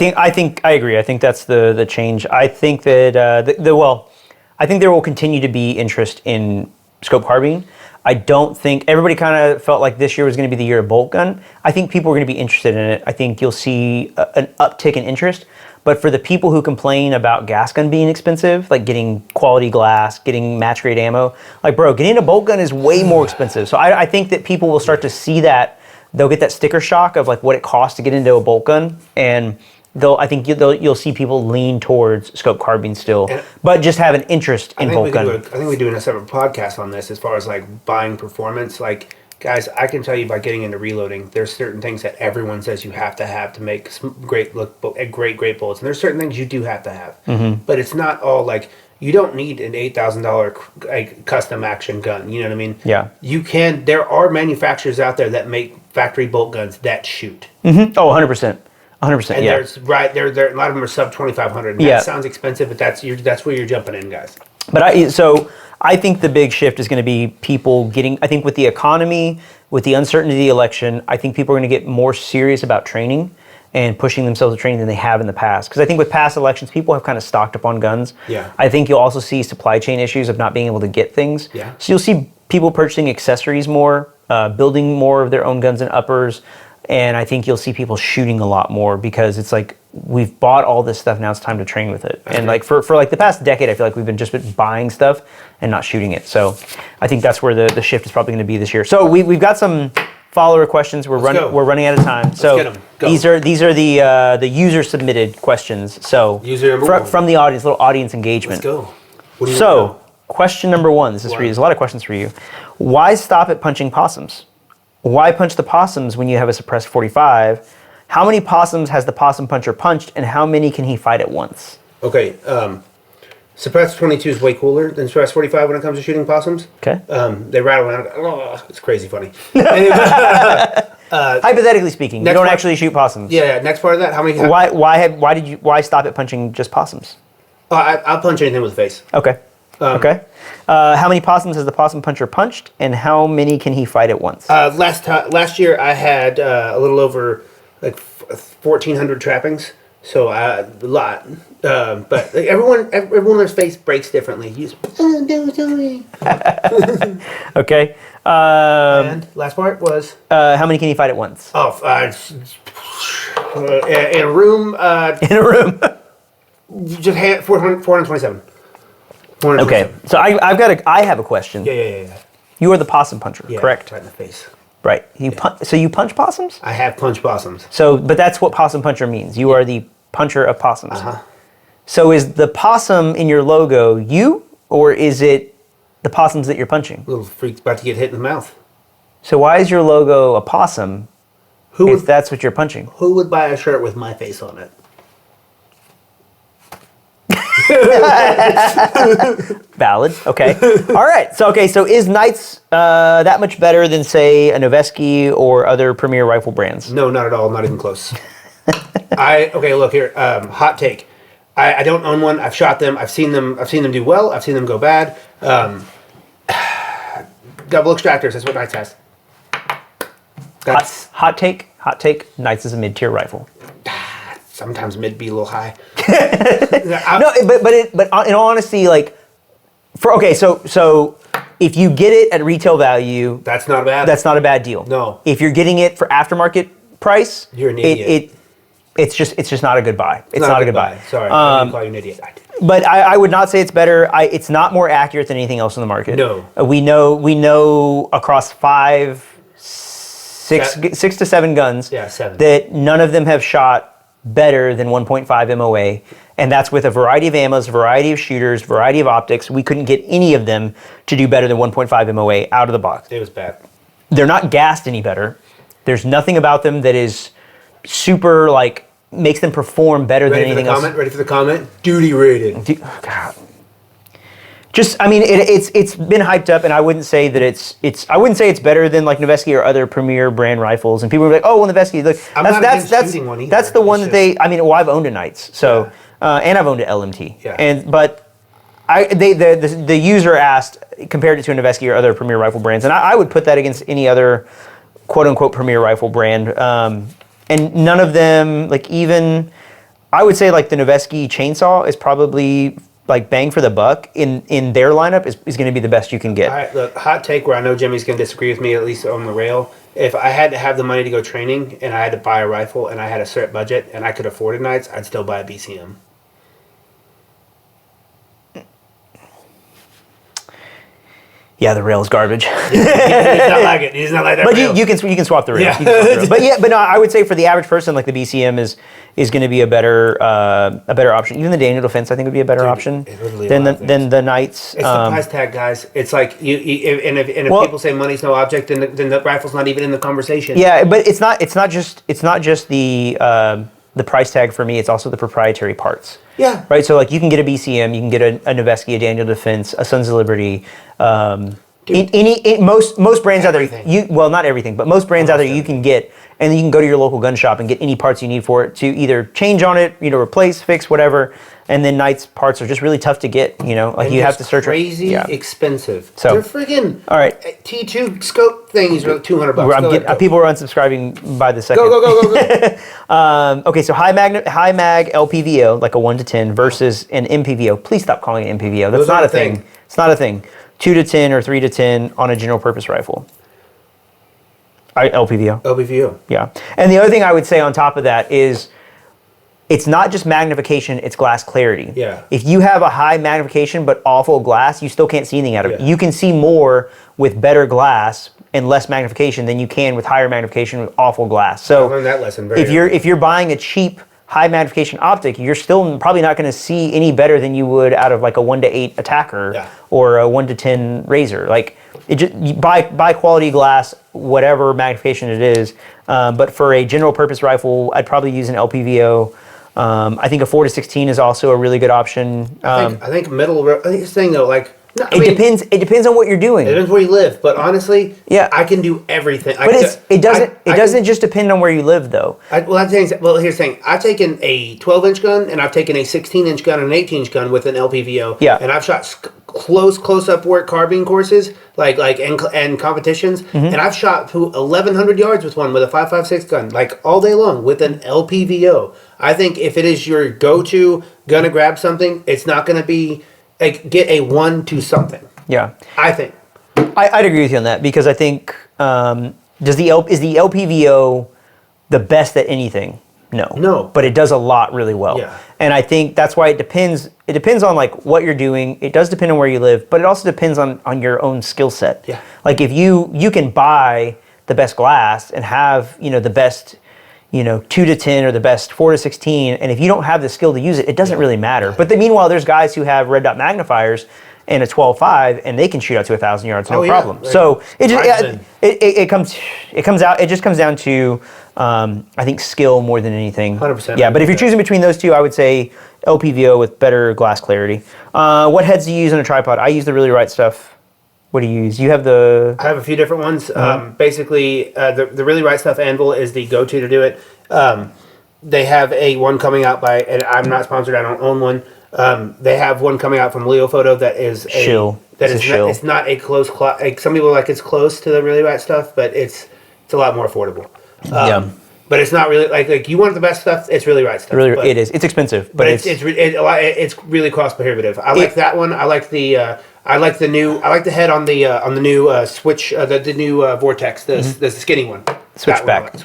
agree. I think that's the change. I think that I think there will continue to be interest in scope carbine. I don't think everybody kind of felt like this year was going to be the year of bolt gun. I think people are going to be interested in it. I think you'll see an uptick in interest. But for the people who complain about gas gun being expensive, like getting quality glass, getting match grade ammo, like bro, getting a bolt gun is way more expensive. So I think that people will start to see that. They'll get that sticker shock of like what it costs to get into a bolt gun, and you'll see people lean towards scope carbine still, but just have an interest in bolt gun. I think we're doing a separate podcast on this as far as like buying performance. Like, guys, I can tell you by getting into reloading, there's certain things that everyone says you have to make great bullets, and there's certain things you do have to have. But it's not all like, you don't need an $8,000 custom action gun. You know what I mean? Yeah. There are manufacturers out there that make factory bolt guns that shoot. Oh, 100%. 100%. And Yeah. there a lot of them are sub 2,500. That sounds expensive, but that's where you're jumping in, guys. But I think the big shift is going to be people getting, I think with the economy, with the uncertainty of the election, I think people are going to get more serious about training and pushing themselves to training than they have in the past. Because I think with past elections, people have kind of stocked up on guns. Yeah. I think you'll also see supply chain issues of not being able to get things. Yeah. So you'll see people purchasing accessories more, building more of their own guns and uppers. And I think you'll see people shooting a lot more because it's like, we've bought all this stuff, now it's time to train with it. And like for like the past decade, I feel like we've been buying stuff and not shooting it. So I think that's where the shift is probably going to be this year. So we've got some follower questions. We're running out of time. So get 'em. Go. these are the user submitted questions. So User number one. from the audience, little audience engagement. Let's go. What do you So know? question number one. This is for you. There's a lot of questions for you. Why stop at punching possums? Why punch the possums when you have a suppressed 45? How many possums has the possum puncher punched, and how many can he fight at once? Okay, suppressed 22 is way cooler than suppressed 45 when it comes to shooting possums. Okay. They rattle around. Oh, it's crazy funny. Hypothetically speaking, you don't actually shoot possums. Yeah. Next part of that, how many? Why stop at punching just possums? I'll punch anything with the face. Okay. Okay. How many possums has the possum puncher punched, and how many can he fight at once? Last year I had a little over like 1,400 trappings, so a lot. But like, everyone's face breaks differently. You just, Okay. and last part was How many can he fight at once? In a room. In a room. Just 427. Okay. So I have a question. Yeah. You are the possum puncher, Yeah, correct? right in the face. Right. So you punch possums? I have punched possums. So, but that's what possum puncher means. You are the puncher of possums. Uh-huh. So is the possum in your logo you, or is it the possums that you're punching? Little freak's about to get hit in the mouth. So why is your logo a possum if that's what you're punching? Who would buy a shirt with my face on it? Valid. Okay. All right. So is Knights that much better than say a Noveski or other premier rifle brands? No, not at all. Not even close. Look here. Hot take. I don't own one. I've shot them. I've seen them do well. I've seen them go bad. Double extractors. That's what Knights has. That's hot take. Hot take. Knights is a mid-tier rifle. sometimes mid be a little high. No, but in all honesty, like so if you get it at retail value, that's not bad. That's not a bad deal. No. If you're getting it for aftermarket price, you're an idiot. It's just not a good buy. It's not a good buy. Sorry, I didn't call you an idiot. I did. But I would not say it's better. It's not more accurate than anything else in the market. No. We know across six to seven guns Yeah, 7. that none of them have shot better than 1.5 MOA, and that's with a variety of ammos, variety of shooters, variety of optics. We couldn't get any of them to do better than 1.5 MOA out of the box. It was bad. They're not gassed any better. There's nothing about them that is super, like, makes them perform better than anything else. Ready for the comment? Duty rated. God. Just, I mean, it's been hyped up, and I wouldn't say that I wouldn't say it's better than like Noveske or other premier brand rifles. And people are like, oh, well, Noveske, look, that's the one that they. I mean, well, I've owned a Knights, so and I've owned an LMT, but the user asked, compared it to a Noveske or other premier rifle brands, and I would put that against any other quote unquote premier rifle brand, and none of them, like, even I would say like the Noveske chainsaw is probably, like, bang for the buck in their lineup is going to be the best you can get. All right, look, hot take where I know Jimmy's going to disagree with me, at least on the rail. If I had to have the money to go training and I had to buy a rifle and I had a certain budget and I could afford a Knights, I'd still buy a BCM. Yeah, the rail's garbage. He's not like it. He's not like that. But rail. you can swap the rail. Yeah. You can swap the rail. But no, I would say for the average person, like, the BCM is going to be a better option. Even the Daniel Defense, I think, would be a better option than the Knights. It's the price tag, guys. It's like if people say money's no object, then the rifle's not even in the conversation. Yeah, but it's not just the price tag for me. It's also the proprietary parts. Yeah. Right. So, like, you can get a BCM, you can get a Noveske, a Daniel Defense, a Sons of Liberty. Most brands out there, not everything, but most brands out there you can get, and then you can go to your local gun shop and get any parts you need for it to either change on it, replace, fix, whatever. And then Knights parts are just really tough to get, like, and you have to search. Crazy expensive. So they're freaking all right. T2 scope things are $200. People are unsubscribing by the second. Go. Okay, so high mag LPVO, like a 1 to 10, versus an MPVO. Please stop calling it MPVO. That's not a thing. It's not a thing. 2 to 10 or 3 to 10 on a general purpose rifle. LPVO. Yeah. And the other thing I would say on top of that is, it's not just magnification, it's glass clarity. Yeah. If you have a high magnification but awful glass, you still can't see anything out of it. Yeah. You can see more with better glass and less magnification than you can with higher magnification with awful glass. So I learned that lesson if you're buying a cheap high magnification optic, you're still probably not going to see any better than you would out of like a 1 to 8 attacker or a 1 to 10 razor. Like, you buy quality glass, whatever magnification it is. But for a general purpose rifle, I'd probably use an LPVO. I think a 4 to 16 is also a really good option. I think this thing though, like, depends. It depends on what you're doing. It depends where you live, but honestly, I can do everything. But it doesn't just depend on where you live, though. Here's the thing. I've taken a 12-inch gun and I've taken a 16-inch gun and an 18-inch gun with an LPVO. Yeah. And I've shot close-up work carbine courses, and competitions, and I've shot to 1,100 yards with one with a 5.56 gun, like, all day long with an LPVO. I think if it is your go-to, gonna grab something, it's not gonna be. Like, get a 1 to something. Yeah, I think. I'd agree with you on that, because I think is the LPVO the best at anything? No, but it does a lot really well. Yeah. And I think that's why it depends. It depends on, like, what you're doing. It does depend on where you live, but it also depends on your own skill set. Yeah. Like, if you can buy the best glass and have the best 2 to 10 or the best 4 to 16, and if you don't have the skill to use it, it doesn't really matter. But meanwhile, there's guys who have red dot magnifiers and a 12.5, and they can shoot out to 1,000 yards no problem. Right. So it just comes down to I think skill more than anything. 100%. Yeah, but if you're choosing between those two, I would say LPVO with better glass clarity. What heads do you use on a tripod? I use the Really Right Stuff. What do you use? You have I have a few different ones. Basically, the Really Right Stuff anvil is the go-to to do it. They have one coming out by, and I'm not sponsored, I don't own one. They have one coming out from Leo Photo that is shill. It's not a close, like, some people like it's close to the Really Right Stuff, but it's a lot more affordable. But it's not really, like you want the best stuff, it's Really Right Stuff. It is. It's expensive, but it's really cost prohibitive. I like that one. I like the head on the new switch, the new Vortex, the skinny one. Switchback.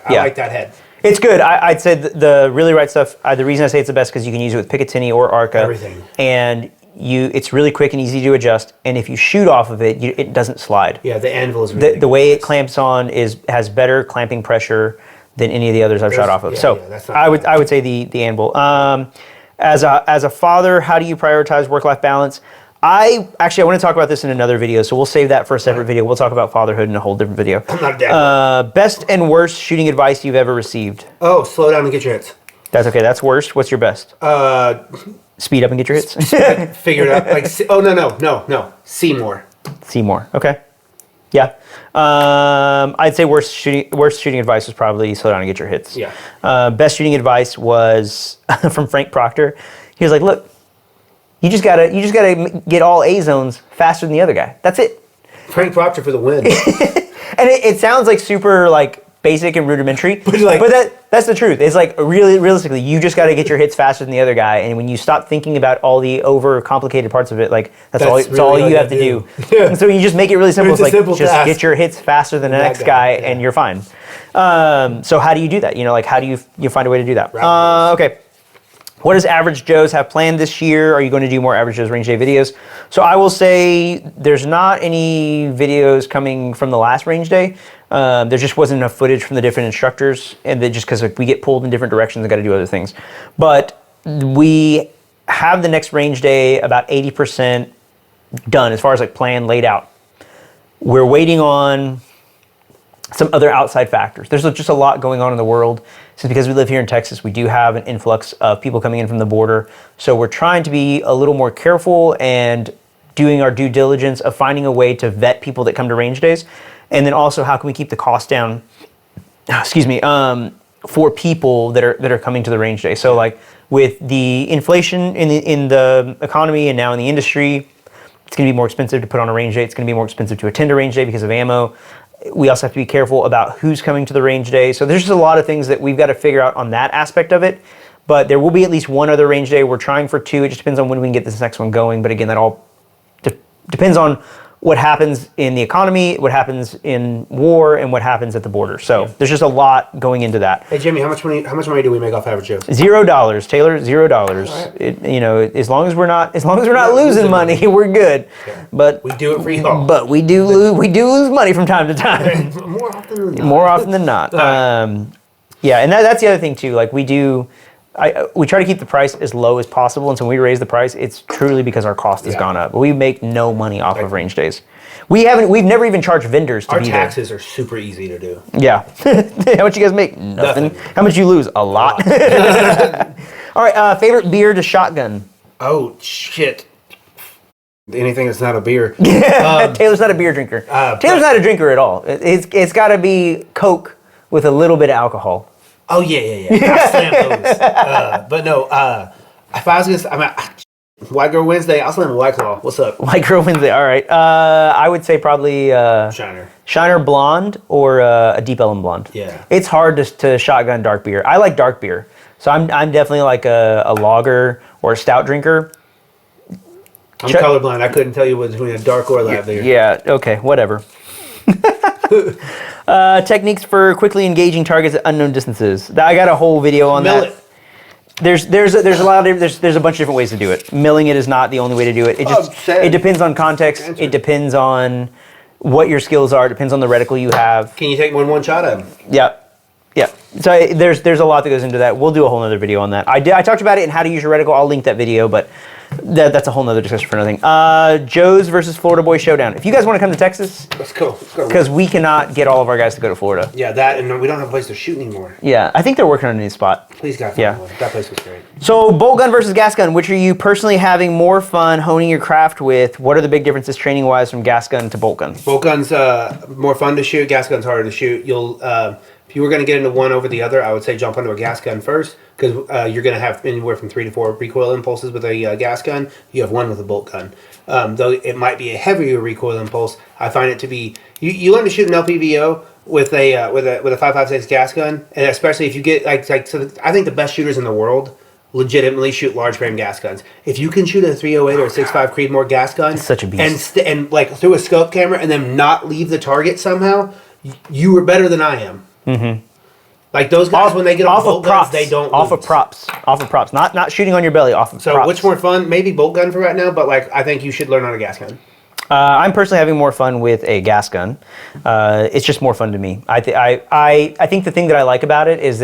I like that head. It's good. I'd say the Really Right Stuff. The reason I say it's the best because you can use it with Picatinny or Arca. Everything. And it's really quick and easy to adjust. And if you shoot off of it, it doesn't slide. Yeah, the anvil is really the way it clamps on has better clamping pressure than any of the others I've shot off of. Yeah, So yeah, that's not I would say the anvil. As a father, how do you prioritize work-life balance? I want to talk about this in another video, so we'll save that for a separate video. We'll talk about fatherhood in a whole different video. I'm not dead. Best and worst shooting advice you've ever received? Oh, slow down and get your hits. That's okay. That's worst. What's your best? Speed up and get your hits. Figure it out. Like, no. See more. See more. Okay. Yeah. I'd say worst shooting advice was probably slow down and get your hits. Yeah. Best shooting advice was from Frank Proctor. He was like, look, you just gotta get all A zones faster than the other guy. That's it. Frank Proctor for the win. And it sounds like super like basic and rudimentary, but that's the truth. It's like really realistically, you just got to get your hits faster than the other guy, and when you stop thinking about all the over complicated parts of it, like that's all you have to do. Yeah. And so you just make it really simple. It's like just get your hits faster than the next guy, and you're fine. So how do you do that? Like how do you find a way to do that? Okay. What does Average Joe's have planned this year? Are you going to do more Average Joe's Range Day videos? So I will say there's not any videos coming from the last Range Day. There just wasn't enough footage from the different instructors, and just because we get pulled in different directions and got to do other things. But we have the next Range Day about 80% done as far as like plan laid out. We're waiting on some other outside factors. There's just a lot going on in the world. So because we live here in Texas, we do have an influx of people coming in from the border. So we're trying to be a little more careful and doing our due diligence of finding a way to vet people that come to range days. And then also, how can we keep the cost down, for people that are coming to the range day. So like with the inflation in the economy and now in the industry, it's gonna be more expensive to put on a range day. It's gonna be more expensive to attend a range day because of ammo. We also have to be careful about who's coming to the range day. So there's just a lot of things that we've got to figure out on that aspect of it. But there will be at least one other range day. We're trying for 2. It just depends on when we can get this next one going. But again, that all depends on what happens in the economy, what happens in war, and what happens at the border. So there's just a lot going into that. Hey Jimmy, how much money do we make off Average Joe's? $0, Taylor. $0. Right. As long as we're not losing money, we're good. Yeah. But we do it for y'all. But we do lose money from time to time. More often than not. Yeah, and that's the other thing too. Like we try to keep the price as low as possible, and so when we raise the price, it's truly because our cost has gone up. But we make no money off of range days. We've never even charged vendors to be there. Our taxes are super easy to do. Yeah. How much you guys make? Nothing. How much you lose? A lot. All right. Favorite beer to shotgun? Oh shit. Anything that's not a beer. Taylor's not a beer drinker. Taylor's not a drinker at all. It's got to be Coke with a little bit of alcohol. Oh yeah. I slam those. But no. If I was gonna, White Girl Wednesday, I'll slam a White Claw. What's up? White Girl Wednesday. All right. I would say probably Shiner Blonde or a Deep Ellum Blonde. Yeah. It's hard to shotgun dark beer. I like dark beer, so I'm definitely like a lager or a stout drinker. I'm colorblind. I couldn't tell you what's between a dark or a light beer. Yeah. Okay. Whatever. Techniques for quickly engaging targets at unknown distances. I got a whole video on that. There's a lot of there's a bunch of different ways to do it. Milling it is not the only way to do it. It depends on context. It depends on what your skills are. It depends on the reticle you have. Can you take more than one shot at them? Yeah. So there's a lot that goes into that. We'll do a whole other video on that. I talked about it and how to use your reticle. I'll link that video, but that's a whole nother discussion for another thing. Joe's versus Florida Boy Showdown. If you guys want to come to Texas, let's go. Because we cannot get all of our guys to go to Florida. Yeah, that, and we don't have a place to shoot anymore. Yeah, I think they're working on a new spot. Please, God, find one. That place was great. So, bolt gun versus gas gun. Which are you personally having more fun honing your craft with? What are the big differences training-wise from gas gun to bolt gun? Bolt gun's more fun to shoot. Gas gun's harder to shoot. If you were going to get into one over the other, I would say jump onto a gas gun first, because you're going to have anywhere from 3 to 4 recoil impulses with a gas gun. You have 1 with a bolt gun. Though it might be a heavier recoil impulse, I find it to be... You learn to shoot an LPVO with a 5.56 gas gun, and especially if you get... So I think the best shooters in the world legitimately shoot large frame gas guns. If you can shoot a 308 or a 6.5 Creedmoor gas gun... It's such a beast. And through a scope camera and then not leave the target somehow, you are better than I am. Mm-hmm. Like those guys, when they get off bolt guns, they don't off of props. Not shooting on your belly. Off of props. So which more fun? Maybe bolt gun for right now, but I think you should learn on a gas gun. I'm personally having more fun with a gas gun. It's just more fun to me. I think the thing that I like about it is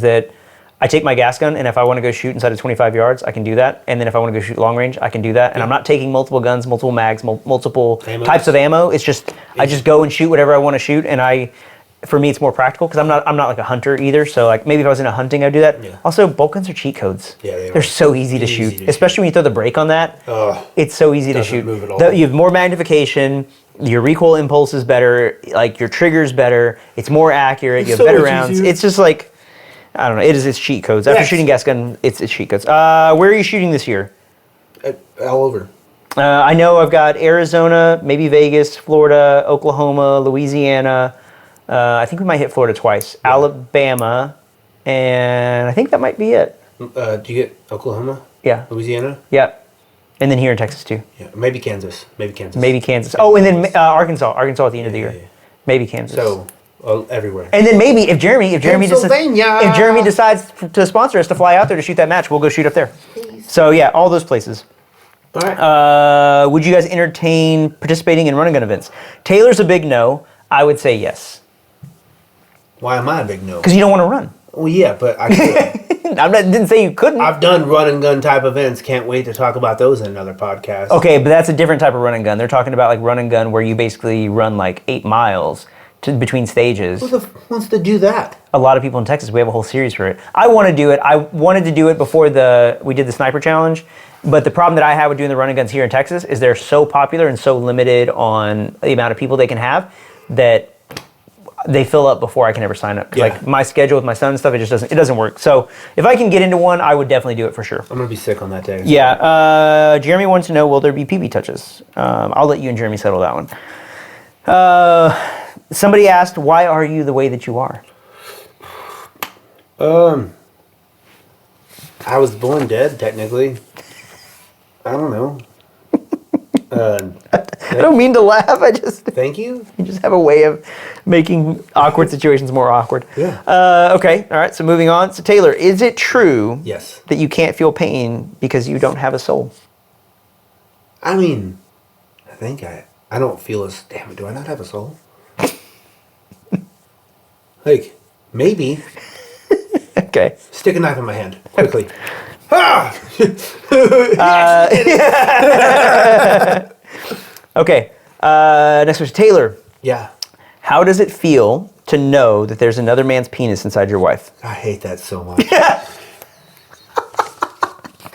that I take my gas gun, and if I want to go shoot inside of 25 yards, I can do that. And then if I want to go shoot long range, I can do that. And I'm not taking multiple guns, multiple mags, multiple types of ammo. It's just I just go and shoot whatever I want to shoot, and for me, it's more practical because I'm not like a hunter either. So like maybe if I was into hunting, I'd do that. Yeah. Also, bolt guns are cheat codes. Yeah, they're so easy to shoot, especially when you throw the brake on that. It's so easy to shoot. Move at all. You have more magnification. Your recoil impulse is better. Like your trigger's better. It's more accurate. You have better rounds. Easier. It's just like I don't know. It's cheat codes. After shooting gas gun, it's cheat codes. Where are you shooting this year? All over. I know I've got Arizona, maybe Vegas, Florida, Oklahoma, Louisiana. I think we might hit Florida twice. Yeah. Alabama, and I think that might be it. Do you get Oklahoma? Yeah. Louisiana? Yeah. And then here in Texas too. Yeah. Maybe Kansas. Oh, and then Arkansas at the end of the year. Yeah. Maybe Kansas. So everywhere. And then maybe if Jeremy decides to sponsor us to fly out there to shoot that match, we'll go shoot up there. Please. So yeah, all those places. All right. Would you guys entertain participating in run and gun events? Taylor's a big no. I would say yes. Why am I a big no? Because you don't want to run. Well, yeah, but I could. Didn't say you couldn't. I've done run and gun type events. Can't wait to talk about those in another podcast. Okay, but that's a different type of run and gun. They're talking about like run and gun where you basically run like 8 miles between stages. Who wants to do that? A lot of people in Texas. We have a whole series for it. I want to do it. I wanted to do it before we did the sniper challenge. But the problem that I have with doing the run and guns here in Texas is they're so popular and so limited on the amount of people they can have that they fill up before I can ever sign up. Yeah. Like my schedule with my son and stuff, it doesn't work. So if I can get into one, I would definitely do it for sure. I'm gonna be sick on that day. Yeah. Jeremy wants to know, will there be PB touches? I'll let you and Jeremy settle that one. Somebody asked, why are you the way that you are? I was born dead, technically. I don't know. I don't mean to laugh. Thank you. You just have a way of making awkward situations more awkward. Yeah. Okay. All right. So moving on. So Taylor, is it true? Yes. That you can't feel pain because you don't have a soul? I mean, I think I don't feel damn it. Do I not have a soul? Like maybe. Okay. Stick a knife in my hand quickly. Okay. Next question, Taylor. Yeah. How does it feel to know that there's another man's penis inside your wife? I hate that so much.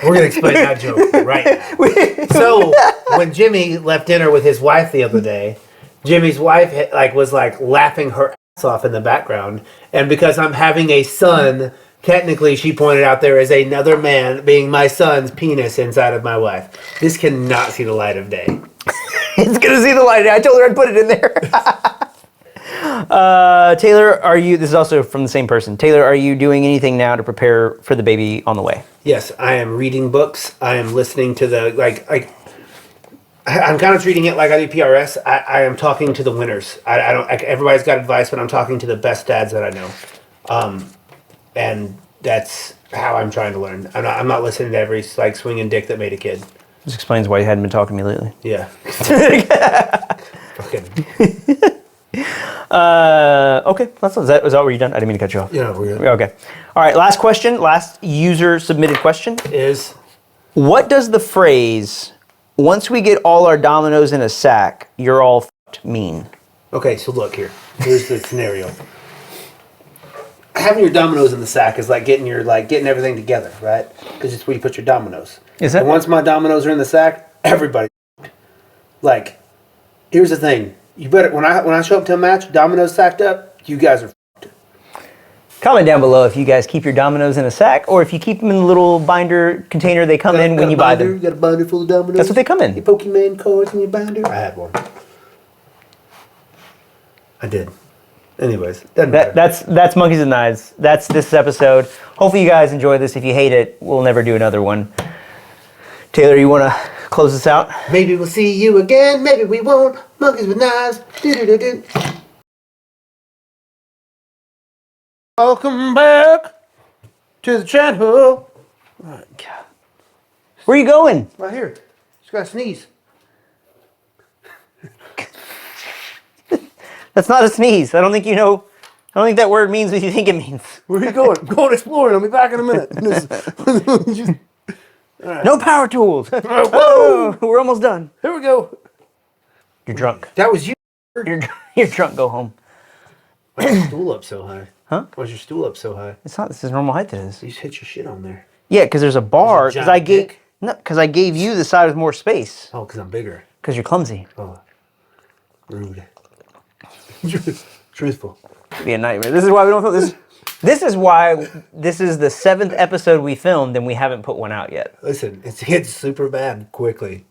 We're gonna explain that joke right now. So when Jimmy left dinner with his wife the other day, Jimmy's wife was laughing her ass off in the background, and because I'm having a son. Technically, she pointed out there is another man being my son's penis inside of my wife. This cannot see the light of day. It's going to see the light of day. I told her I'd put it in there. Taylor, this is also from the same person. Taylor, are you doing anything now to prepare for the baby on the way? Yes, I am reading books. I am listening to I'm kind of treating it like I do PRS. I am talking to the winners. I don't. Everybody's got advice, but I'm talking to the best dads that I know. And that's how I'm trying to learn. I'm not listening to every swinging dick that made a kid. This explains why you hadn't been talking to me lately. Yeah. Fucking. Okay. Was that where you done? I didn't mean to cut you off. Yeah, we're good. Okay. All right. Last question. Last user submitted question is, what does the phrase "once we get all our dominoes in a sack, you're all f***ed" mean? Okay. So look here. Here's the scenario. Having your dominoes in the sack is like getting everything together, right? Because it's where you put your dominoes. Is that? And once my dominoes are in the sack, everybody. Here's the thing: you better when I show up to a match, dominoes sacked up, you guys are. Comment down below if you guys keep your dominoes in a sack or if you keep them in the little binder container they come in when you buy them. You got a binder full of dominoes. That's what they come in. Your Pokemon cards in your binder. I had one. I did. Anyways, that's Monkeys and Knives. That's this episode. Hopefully you guys enjoy this. If you hate it, we'll never do another one. Taylor, you want to close this out? Maybe we'll see you again. Maybe we won't. Monkeys with Knives. Do-do-do-do. Welcome back to the channel. Oh, God. Where are you going? Right here. Just got to sneeze. That's not a sneeze. I don't think you know. I don't think that word means what you think it means. Where are you going? I'm going exploring. I'll be back in a minute. Just, No power tools. Oh, we're almost done. here we go. You're drunk. That was you. You're drunk. Go home. Why's your stool up so high? Huh? Why's your stool up so high? It's not. This is normal height. It is. You just hit your shit on there. Yeah, because there's a bar. There's a Because giant I gave. dick? No, because I gave you the side with more space. Oh, because I'm bigger. Because you're clumsy. Oh, rude. Truthful. It'd be a nightmare. This is why we don't film this. This is why this is the 7th episode we filmed and we haven't put one out yet. Listen, it's hit super bad quickly.